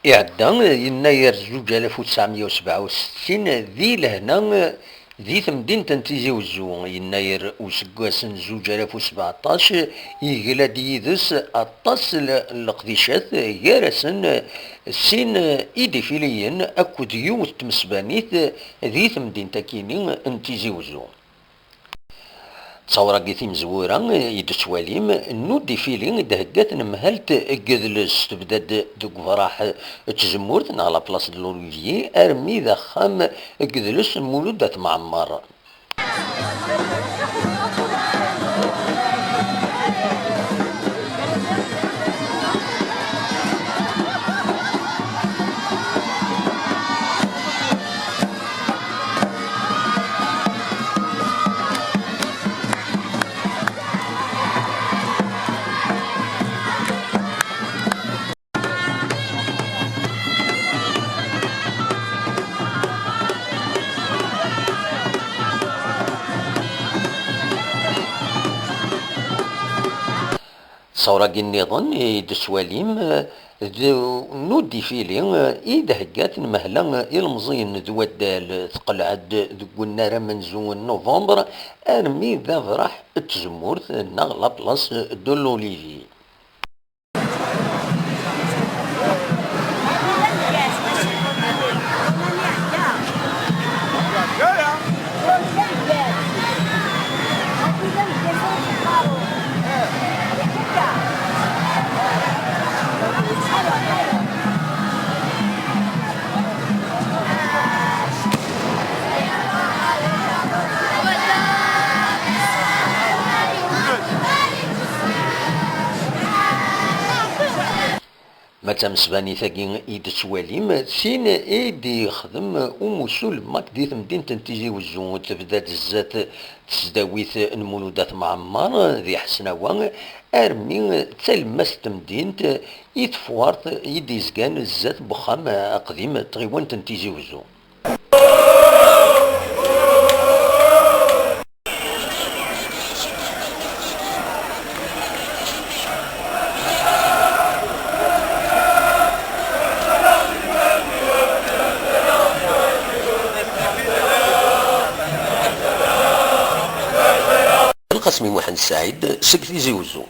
إعدى يناير 1967 ذي لهنا ذي تمدينة تيزي وزو يناير وسكاسن 2017 يقلاد يدس أطاس القديشات يارسن سين إيديفيليين أكود يوث تمسبانيت ذي تمدينة كيني انتيزي وزو تصورا قيثي مزورا يدسواليم نو ديفيلي دهقات نمهلت قذلس تبداد دوك فراح تزمورت على بلاص دلوليفي ارمي ذا خام قذلس مولودة معمر. صوراقي النظام يدسواليم نو ديفيلي إذا هكات مهلا المزين ذو الدال تقلعد ذو النار من زون نوفمبر ارمي ذا فرح تزمورت نغلا بلاص دولوليفي. متى مسباني ثاقي إيد سواليم سين إيدي يخدم ومسول ماك دي ثمدين تنتيجي وزون تبدا الزات تزداويت المولودات معمر ذي حسناوة ارمي تلمس تمدين يتفوارت يدي زكان الزات بخام قديم تغيوان تنتيجي وزون. القاسمي محمد سعيد سكتي زيوزو.